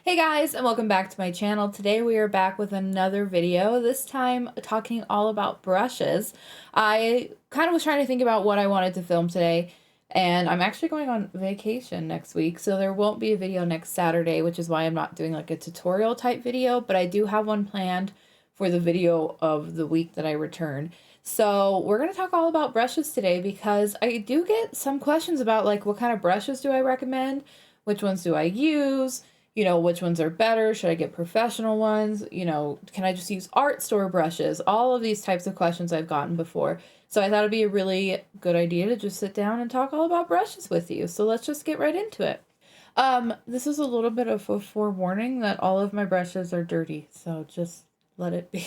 Hey guys, and welcome back to my channel. Today we are back with another video, this time talking all about brushes. I kind of was trying to think about what I wanted to film today, and I'm actually going on vacation next week, so there won't be a video next Saturday, which is why I'm not doing like a tutorial type video, but I do have one planned for the video of the week that I return. So we're going to talk all about brushes today because I do get some questions about like what kind of brushes do I recommend, which ones do I use, which ones are better? Should I get professional ones? Can I just use art store brushes? All of these types of questions I've gotten before. So I thought it'd be a really good idea to just sit down and talk all about brushes with you. So let's just get right into it. This is a little bit of a forewarning that all of my brushes are dirty, so just let it be.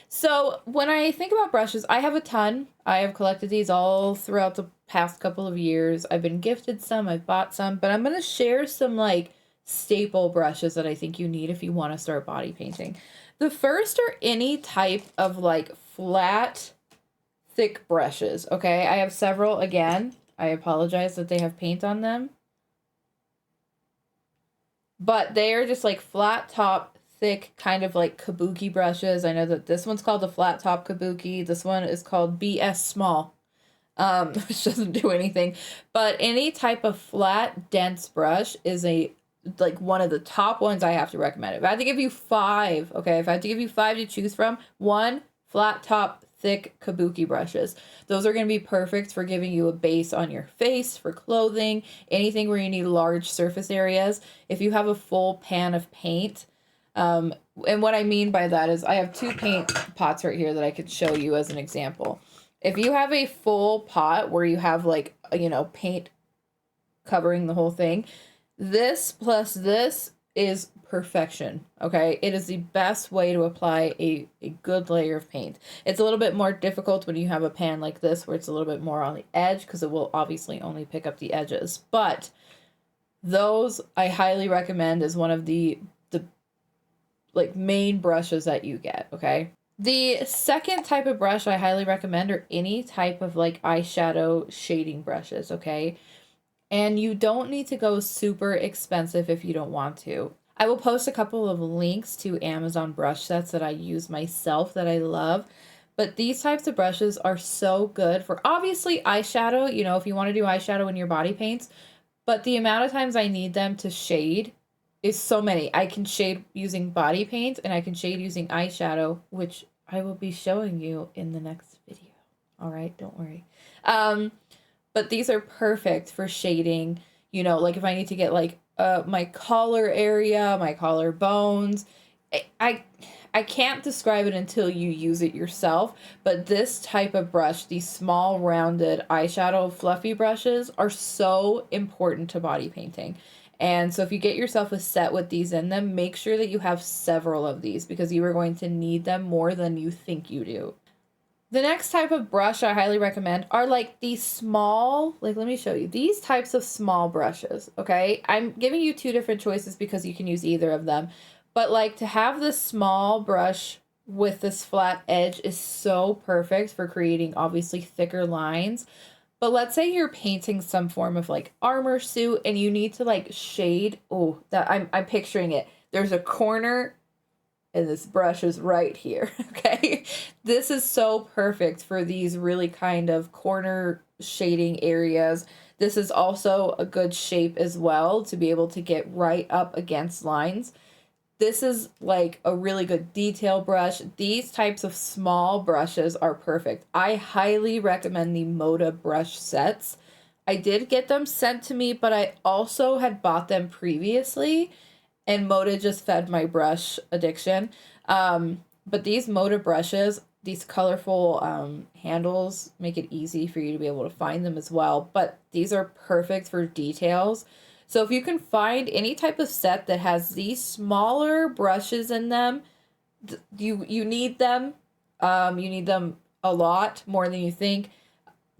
So when I think about brushes, I have a ton. I have collected these all throughout the past couple of years. I've been gifted some, I've bought some, but I'm going to share some like staple brushes that I think you need if you want to start body painting. The first are any type of like flat, thick brushes, okay? I have several. Again, I apologize that they have paint on them. But they are just like flat top, thick, kind of like kabuki brushes. I know that this one's called the flat top kabuki. This one is called BS small, which doesn't do anything. But any type of flat, dense brush is like one of the top ones I have to recommend. If I had to give you five, okay, if I had to give you five to choose from, one, flat top, thick kabuki brushes. Those are going to be perfect for giving you a base on your face, for clothing, anything where you need large surface areas. If you have a full pan of paint, and what I mean by that is I have two paint pots right here that I could show you as an example. If you have a full pot where you have like, paint covering the whole thing, this plus this is perfection, okay? It is the best way to apply a good layer of paint. It's a little bit more difficult when you have a pan like this where it's a little bit more on the edge because it will obviously only pick up the edges. But those I highly recommend as one of the like main brushes that you get, okay? The second type of brush I highly recommend are any type of like eyeshadow shading brushes, okay? And you don't need to go super expensive if you don't want to. I will post a couple of links to Amazon brush sets that I use myself that I love. But these types of brushes are so good for obviously eyeshadow, if you want to do eyeshadow in your body paints. But the amount of times I need them to shade is so many. I can shade using body paint and I can shade using eyeshadow, which I will be showing you in the next video. All right, don't worry. But these are perfect for shading, like if I need to get like my collar area, my collar bones. I can't describe it until you use it yourself, but this type of brush, these small rounded eyeshadow fluffy brushes, are so important to body painting. And so if you get yourself a set with these in them, make sure that you have several of these because you are going to need them more than you think you do. The next type of brush I highly recommend are like these small, like let me show you, these types of small brushes, okay? I'm giving you two different choices because you can use either of them. But like to have this small brush with this flat edge is so perfect for creating obviously thicker lines. But let's say you're painting some form of like armor suit and you need to like shade, I'm picturing it. There's a corner and this brush is right here, okay? This is so perfect for these really kind of corner shading areas. This is also a good shape as well to be able to get right up against lines. This is like a really good detail brush. These types of small brushes are perfect. I highly recommend the Moda brush sets. I did get them sent to me, but I also had bought them previously, and Moda just fed my brush addiction. But these Moda brushes, these colorful handles make it easy for you to be able to find them as well. But these are perfect for details. So if you can find any type of set that has these smaller brushes in them, you need them. You need them a lot more than you think.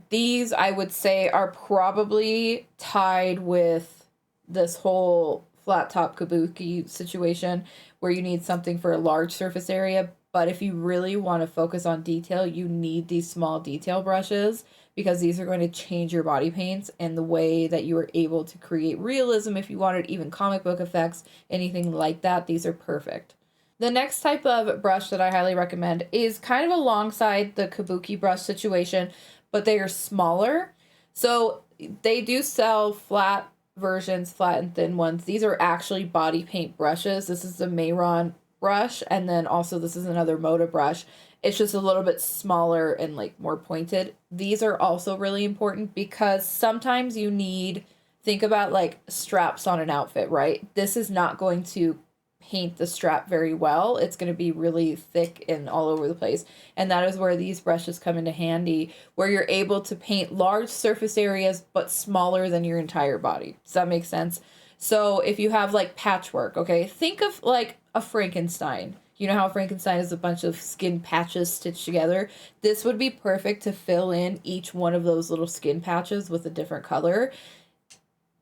These, I would say, are probably tied with this whole flat top kabuki situation where you need something for a large surface area. But if you really want to focus on detail, you need these small detail brushes because these are going to change your body paints and the way that you are able to create realism. If you wanted even comic book effects, anything like that, these are perfect. The next type of brush that I highly recommend is kind of alongside the kabuki brush situation, but they are smaller. So they do sell flat versions, flat and thin ones. These are actually body paint brushes. This is the Mehron brush, and then also this is another Moda brush. It's just a little bit smaller and like more pointed. These are also really important because sometimes you need, think about like straps on an outfit, right? This is not going to paint the strap very well. It's going to be really thick and all over the place. And that is where these brushes come into handy, where you're able to paint large surface areas but smaller than your entire body. Does that make sense? So if you have like patchwork, okay, think of like a Frankenstein. You know how Frankenstein is a bunch of skin patches stitched together? This would be perfect to fill in each one of those little skin patches with a different color.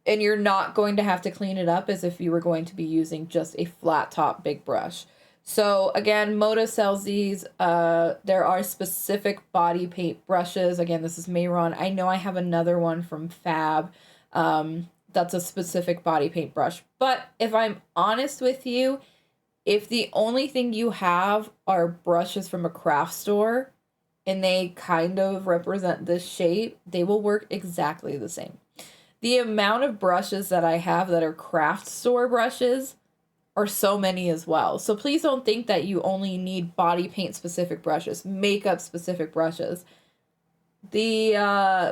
And you're not going to have to clean it up as if you were going to be using just a flat top big brush. So again, Moda sells these. There are specific body paint brushes. Again, this is Mehron. I know I have another one from Fab. That's a specific body paint brush. But if I'm honest with you, if the only thing you have are brushes from a craft store and they kind of represent this shape, they will work exactly the same. The amount of brushes that I have that are craft store brushes are so many as well. So please don't think that you only need body paint specific brushes, makeup specific brushes. The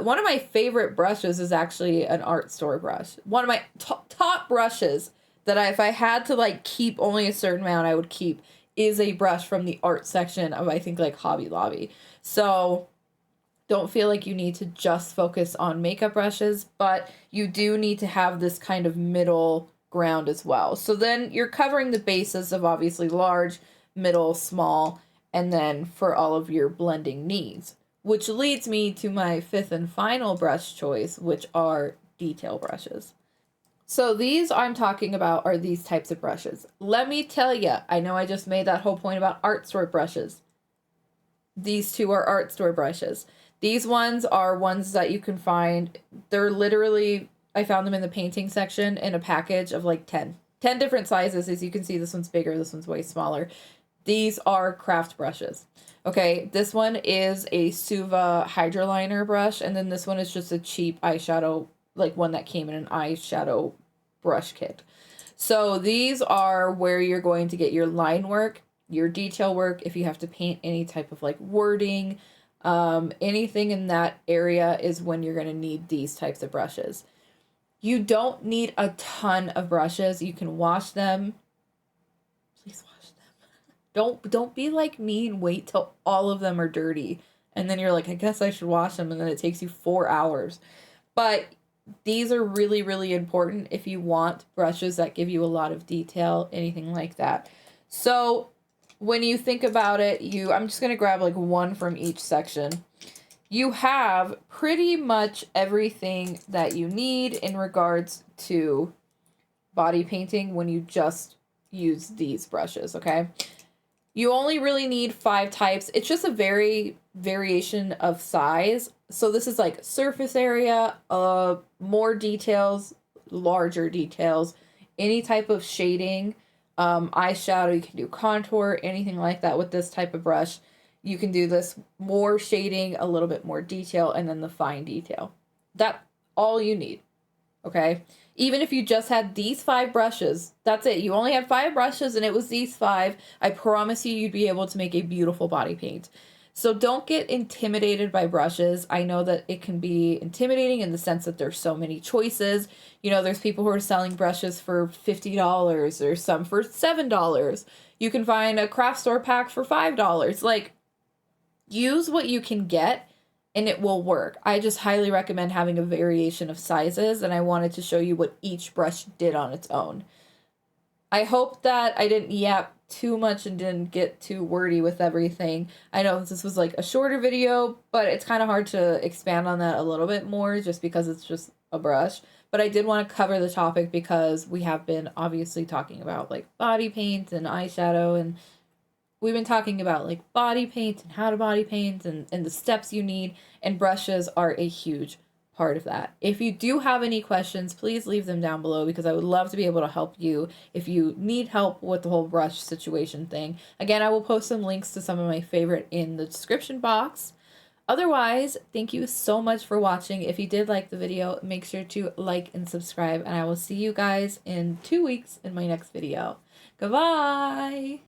one of my favorite brushes is actually an art store brush. One of my top brushes that if I had to like keep only a certain amount I would keep is a brush from the art section of, I think, like Hobby Lobby. So don't feel like you need to just focus on makeup brushes, but you do need to have this kind of middle ground as well. So then you're covering the bases of obviously large, middle, small, and then for all of your blending needs, which leads me to my fifth and final brush choice, which are detail brushes. So these I'm talking about are these types of brushes. Let me tell you, I know I just made that whole point about art store brushes. These two are art store brushes. These ones are ones that you can find. They're literally, I found them in the painting section in a package of like 10 different sizes. As you can see, this one's bigger, this one's way smaller. These are craft brushes. Okay, this one is a Suva Hydroliner brush, and then this one is just a cheap eyeshadow, like one that came in an eyeshadow brush kit. So these are where you're going to get your line work, your detail work, if you have to paint any type of like wording, anything in that area is when you're going to need these types of brushes. You don't need a ton of brushes. You can wash them. Please wash them. Don't be like me and wait till all of them are dirty. And then you're like, I guess I should wash them. And then it takes you 4 hours. But these are really, really important if you want brushes that give you a lot of detail, anything like that. So when you think about it, I'm just going to grab like one from each section. You have pretty much everything that you need in regards to body painting when you just use these brushes, okay? You only really need 5 types. It's just a variation of size. So this is like surface area, more details, larger details, any type of shading, eyeshadow, you can do contour, anything like that with this type of brush. You can do this more shading, a little bit more detail, and then the fine detail. That's all you need, okay? Even if you just had these 5 brushes, that's it. You only had 5 brushes and it was these 5. I promise you'd be able to make a beautiful body paint. So don't get intimidated by brushes. I know that it can be intimidating in the sense that there's so many choices. You know, there's people who are selling brushes for $50 or some for $7. You can find a craft store pack for $5. Like, use what you can get and it will work. I just highly recommend having a variation of sizes, and I wanted to show you what each brush did on its own. I hope that I didn't yap too much and didn't get too wordy with everything. I know this was like a shorter video, but it's kind of hard to expand on that a little bit more just because it's just a brush. But I did want to cover the topic because we have been obviously talking about like body paint and eyeshadow and we've been talking about like body paint and how to body paint and the steps you need, and brushes are a huge part of that. If you do have any questions, please leave them down below because I would love to be able to help you if you need help with the whole brush situation thing. Again, I will post some links to some of my favorite in the description box. Otherwise, thank you so much for watching. If you did like the video, make sure to like and subscribe, and I will see you guys in 2 weeks in my next video. Goodbye!